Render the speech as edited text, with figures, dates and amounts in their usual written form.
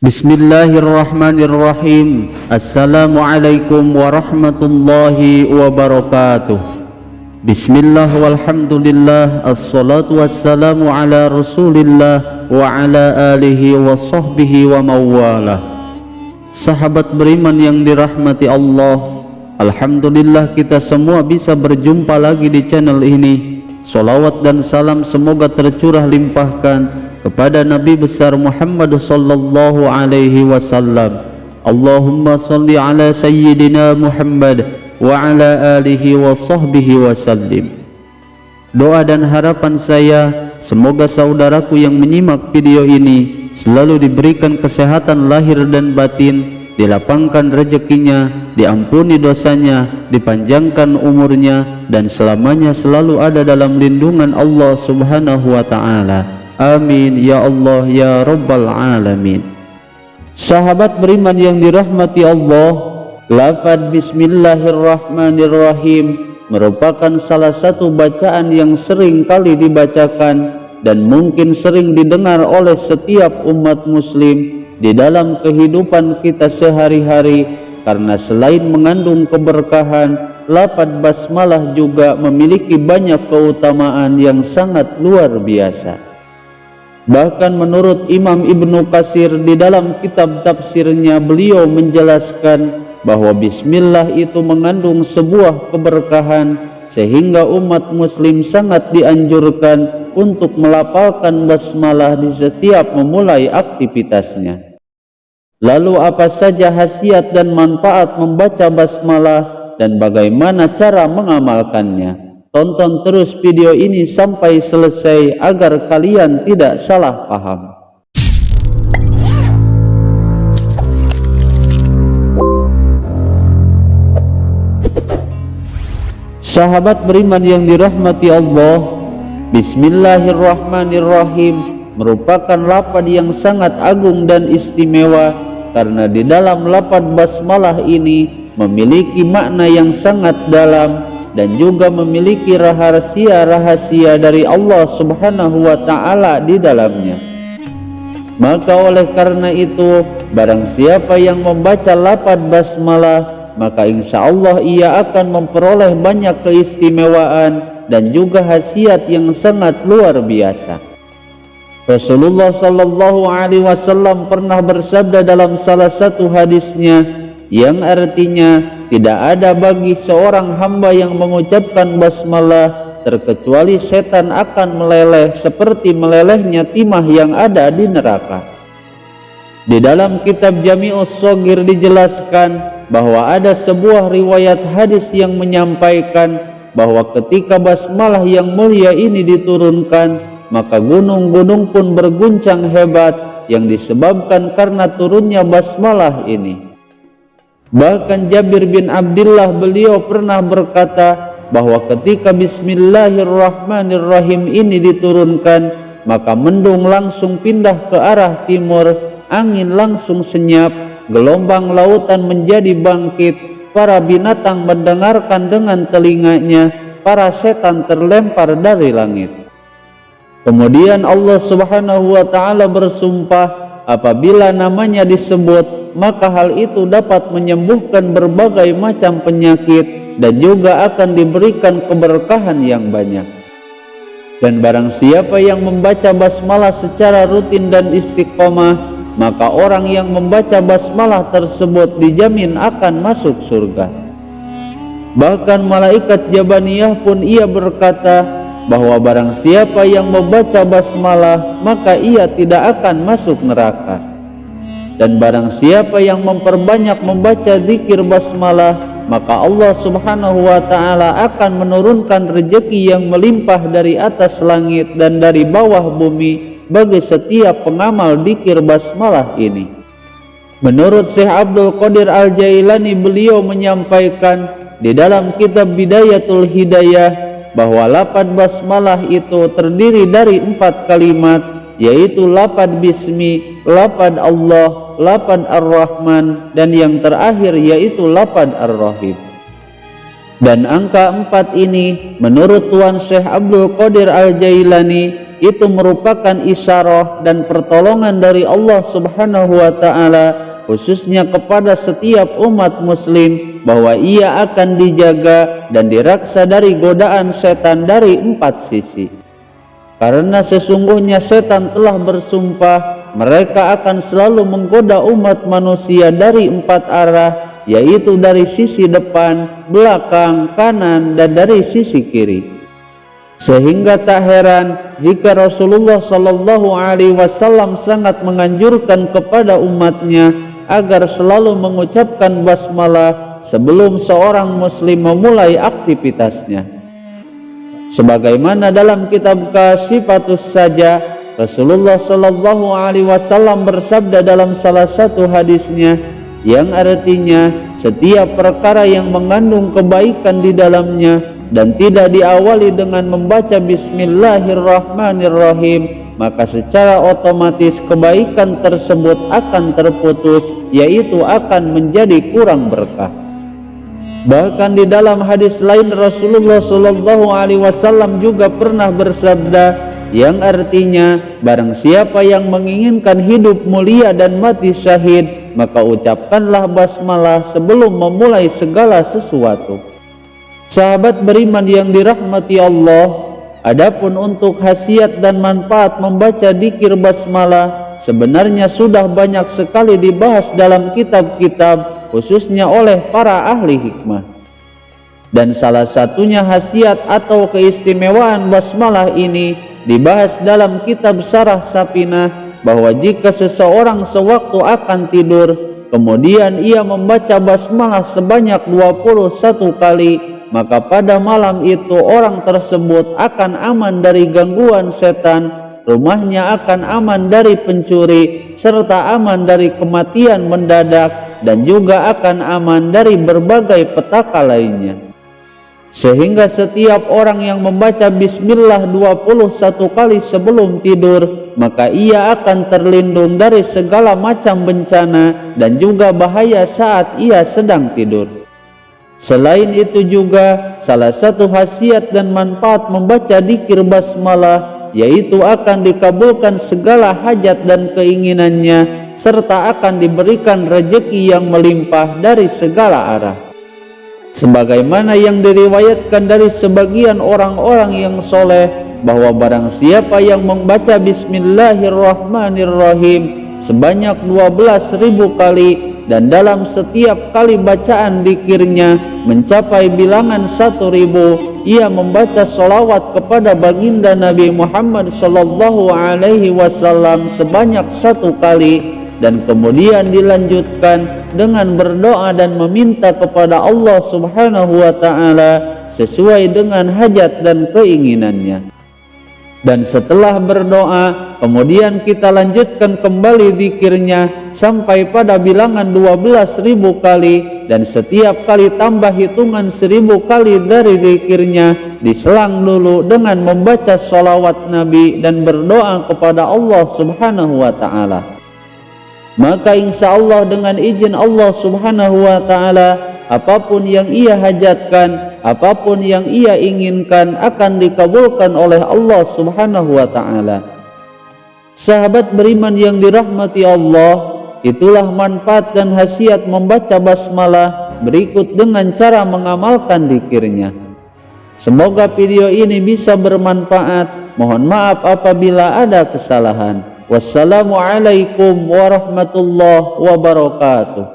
Bismillahirrahmanirrahim. Assalamualaikum warahmatullahi wabarakatuh. Bismillah walhamdulillah, assalatu wassalamu ala rasulillah wa ala alihi wa sahbihi wa mawalah. Sahabat beriman yang dirahmati Allah, alhamdulillah kita semua bisa berjumpa lagi di channel ini. Salawat dan salam semoga tercurah limpahkan kepada Nabi besar Muhammad sallallahu alaihi wasallam. Allahumma salli ala sayyidina Muhammad wa ala alihi wa sahbihi wasallim. Doa dan harapan saya, semoga saudaraku yang menyimak video ini selalu diberikan kesehatan lahir dan batin, dilapangkan rezekinya, diampuni dosanya, dipanjangkan umurnya, dan selamanya selalu ada dalam lindungan Allah subhanahu wa ta'ala. Amin ya Allah ya Rabbal Alamin. Sahabat beriman yang dirahmati Allah, lafaz Bismillahirrahmanirrahim merupakan salah satu bacaan yang sering kali dibacakan dan mungkin sering didengar oleh setiap umat muslim di dalam kehidupan kita sehari-hari, karena selain mengandung keberkahan, lafaz basmalah juga memiliki banyak keutamaan yang sangat luar biasa. Bahkan menurut Imam Ibnu Katsir di dalam kitab tafsirnya, beliau menjelaskan bahwa bismillah itu mengandung sebuah keberkahan, sehingga umat muslim sangat dianjurkan untuk melafalkan basmalah di setiap memulai aktivitasnya. Lalu apa saja khasiat dan manfaat membaca basmalah dan bagaimana cara mengamalkannya? Tonton terus video ini sampai selesai agar kalian tidak salah paham. Sahabat beriman yang dirahmati Allah, Bismillahirrahmanirrahim merupakan lafaz yang sangat agung dan istimewa, karena di dalam lafaz basmalah ini memiliki makna yang sangat dalam dan juga memiliki rahasia-rahasia dari Allah subhanahu wa ta'ala di dalamnya. Maka oleh karena itu, barang siapa yang membaca lafaz basmalah, maka insya Allah ia akan memperoleh banyak keistimewaan dan juga khasiat yang sangat luar biasa. Rasulullah sallallahu alaihi wasallam pernah bersabda dalam salah satu hadisnya, yang artinya tidak ada bagi seorang hamba yang mengucapkan basmalah terkecuali setan akan meleleh seperti melelehnya timah yang ada di neraka. Di dalam kitab Jami'us Shaghir dijelaskan bahwa ada sebuah riwayat hadis yang menyampaikan bahwa ketika basmalah yang mulia ini diturunkan, maka gunung-gunung pun berguncang hebat yang disebabkan karena turunnya basmalah ini. Bahkan Jabir bin Abdullah beliau pernah berkata bahwa ketika Bismillahirrahmanirrahim ini diturunkan, maka mendung langsung pindah ke arah timur, angin langsung senyap, gelombang lautan menjadi bangkit, para binatang mendengarkan dengan telinganya, para setan terlempar dari langit. Kemudian Allah subhanahu wa ta'ala bersumpah, apabila namanya disebut, maka hal itu dapat menyembuhkan berbagai macam penyakit dan juga akan diberikan keberkahan yang banyak. Dan barang siapa yang membaca basmalah secara rutin dan istiqomah, maka orang yang membaca basmalah tersebut dijamin akan masuk surga. Bahkan malaikat Jabaniyah pun ia berkata bahwa barang siapa yang membaca basmalah, maka ia tidak akan masuk neraka. Dan barang siapa yang memperbanyak membaca zikir basmalah, maka Allah subhanahu wa ta'ala akan menurunkan rezeki yang melimpah dari atas langit dan dari bawah bumi bagi setiap pengamal zikir basmalah ini. Menurut Syekh Abdul Qadir Al-Jailani, beliau menyampaikan di dalam kitab Bidayatul Hidayah bahwa lafaz basmalah itu terdiri dari 4 kalimat, yaitu lafaz bismi, lafaz Allah, lafaz ar-Rahman, dan yang terakhir yaitu lafaz ar-Rahim. Dan angka 4 ini menurut Tuan Syekh Abdul Qadir Al-Jailani itu merupakan isyarah dan pertolongan dari Allah Subhanahu wa Ta'ala, khususnya kepada setiap umat muslim, bahwa ia akan dijaga dan diraksa dari godaan setan dari 4 sisi. Karena sesungguhnya setan telah bersumpah mereka akan selalu menggoda umat manusia dari 4 arah, yaitu dari sisi depan, belakang, kanan, dan dari sisi kiri. Sehingga tak heran jika Rasulullah Shallallahu Alaihi Wasallam sangat menganjurkan kepada umatnya agar selalu mengucapkan basmalah sebelum seorang muslim memulai aktivitasnya. Sebagaimana dalam kitab Kasyifatus Saja, Rasulullah Shallallahu Alaihi Wasallam bersabda dalam salah satu hadisnya, yang artinya setiap perkara yang mengandung kebaikan di dalamnya dan tidak diawali dengan membaca Bismillahirrahmanirrahim, maka secara otomatis kebaikan tersebut akan terputus, yaitu akan menjadi kurang berkah. Bahkan di dalam hadis lain Rasulullah Shallallahu Alaihi Wasallam juga pernah bersabda, yang artinya barang siapa yang menginginkan hidup mulia dan mati syahid, maka ucapkanlah basmalah sebelum memulai segala sesuatu. Sahabat beriman yang dirahmati Allah, adapun untuk khasiat dan manfaat membaca dzikir basmalah sebenarnya sudah banyak sekali dibahas dalam kitab-kitab, khususnya oleh para ahli hikmah. Dan salah satunya khasiat atau keistimewaan basmalah ini dibahas dalam kitab Syarah Sapinah, bahwa jika seseorang sewaktu akan tidur kemudian ia membaca basmalah sebanyak 21 kali, maka pada malam itu orang tersebut akan aman dari gangguan setan, rumahnya akan aman dari pencuri, serta aman dari kematian mendadak, dan juga akan aman dari berbagai petaka lainnya. Sehingga setiap orang yang membaca bismillah 21 kali sebelum tidur, maka ia akan terlindung dari segala macam bencana dan juga bahaya saat ia sedang tidur. Selain itu juga salah satu khasiat dan manfaat membaca dzikir basmalah, yaitu akan dikabulkan segala hajat dan keinginannya, serta akan diberikan rezeki yang melimpah dari segala arah. Sebagaimana yang diriwayatkan dari sebagian orang-orang yang soleh, bahwa barang siapa yang membaca Bismillahirrahmanirrahim sebanyak 12.000 kali, dan dalam setiap kali bacaan dzikirnya mencapai bilangan 1.000, ia membaca sholawat kepada baginda Nabi Muhammad Sallallahu Alaihi Wasallam sebanyak 1 kali, dan kemudian dilanjutkan dengan berdoa dan meminta kepada Allah Subhanahu wa Ta'ala sesuai dengan hajat dan keinginannya. Dan setelah berdoa kemudian kita lanjutkan kembali zikirnya sampai pada bilangan 12.000 kali, dan setiap kali tambah hitungan 1.000 kali dari zikirnya, diselang dulu dengan membaca sholawat Nabi dan berdoa kepada Allah Subhanahu wa Ta'ala. Maka insya Allah dengan izin Allah Subhanahu wa Ta'ala, apapun yang ia hajatkan, apapun yang ia inginkan akan dikabulkan oleh Allah Subhanahu wa Ta'ala. Sahabat beriman yang dirahmati Allah, itulah manfaat dan khasiat membaca basmalah berikut dengan cara mengamalkan dzikirnya. Semoga video ini bisa bermanfaat. Mohon maaf apabila ada kesalahan. Wassalamualaikum warahmatullahi wabarakatuh.